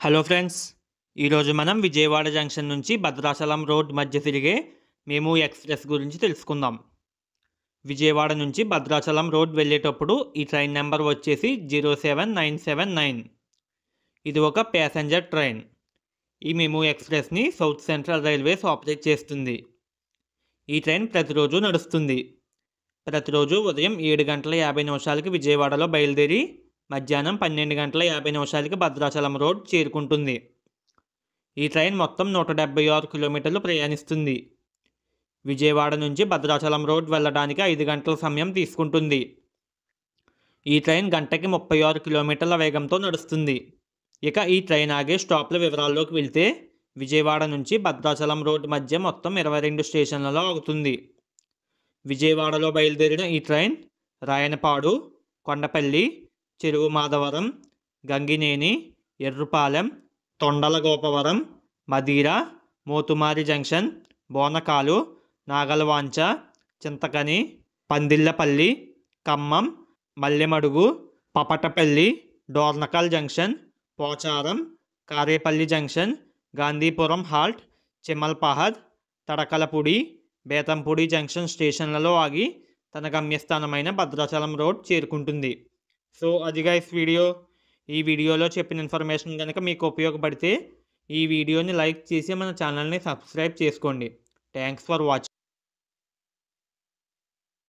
Hello friends, ఈరోజు మనం Vijayawada junction నుంచి భద్రాచలం రోడ్ మధ్య తిరిగే మేము ఎక్స్ప్రెస్ గురించి తెలుసుకుందాం. విజయవాడ నుంచి భద్రాచలం రోడ్ వెళ్ళేటప్పుడు ఈ ట్రైన్ నెంబర్ వచ్చేసి 07979. ఇది ఒక ప్యాసింజర్ ట్రైన్. ఈ మెము ఎక్స్ప్రెస్ని సౌత్ సెంట్రల్ రైల్వేస్ ఆపరేట్ చేస్తుంది. ఈ ట్రైన్ ప్రతిరోజు నడుస్తుంది. ప్రతిరోజు ఉదయం 7:50 విజయవాడలో బయలుదేరి మధ్యాహ్నం 12:50 భద్రాచలం రోడ్ చేరుకుంటుంది. ఈ ట్రైన్ మొత్తం 176 కిలోమీటర్లు ప్రయాణిస్తుంది. విజయవాడ నుంచి భద్రాచలం రోడ్ వెళ్ళడానికి 5 గంటల సమయం తీసుకుంటుంది. ఈ ట్రైన్ గంటకి 36 కిలోమీటర్ల వేగంతో నడుస్తుంది. ఇక ఈ ట్రైన్ ఆగే స్టాప్ల వివరాల్లోకి వెళ్తే విజయవాడ నుంచి భద్రాచలం రోడ్ మధ్య మొత్తం 22 స్టేషన్లలో ఆగుతుంది. విజయవాడలో బయలుదేరిన ఈ train Rayanapadu, Kondapalli, Cheruvu Madhavaram, Gangineni, Errupalem, Tondalagopavaram, Madira, Mothumari junction, Bonakalu, Nagalavancha, Chintakani, Pandillapalli, Khammam, Mallemadugu, Papatapalli, Dornakal junction, Pocharam, Karepalli junction, Gandhipuram halt, Chimalpahad, Tadakalapudi, Bethampudi junction స్టేషన్లలో ఆగి తన గమ్యస్థానమైన భద్రాచలం రోడ్ చేరుకుంటుంది. సో అది గైస్ వీడియో. ఈ వీడియోలో చెప్పిన ఇన్ఫర్మేషన్ కనుక మీకు ఉపయోగపడితే ఈ వీడియోని లైక్ చేసి మన ఛానల్ని సబ్స్క్రైబ్ చేసుకోండి. Thanks for watching.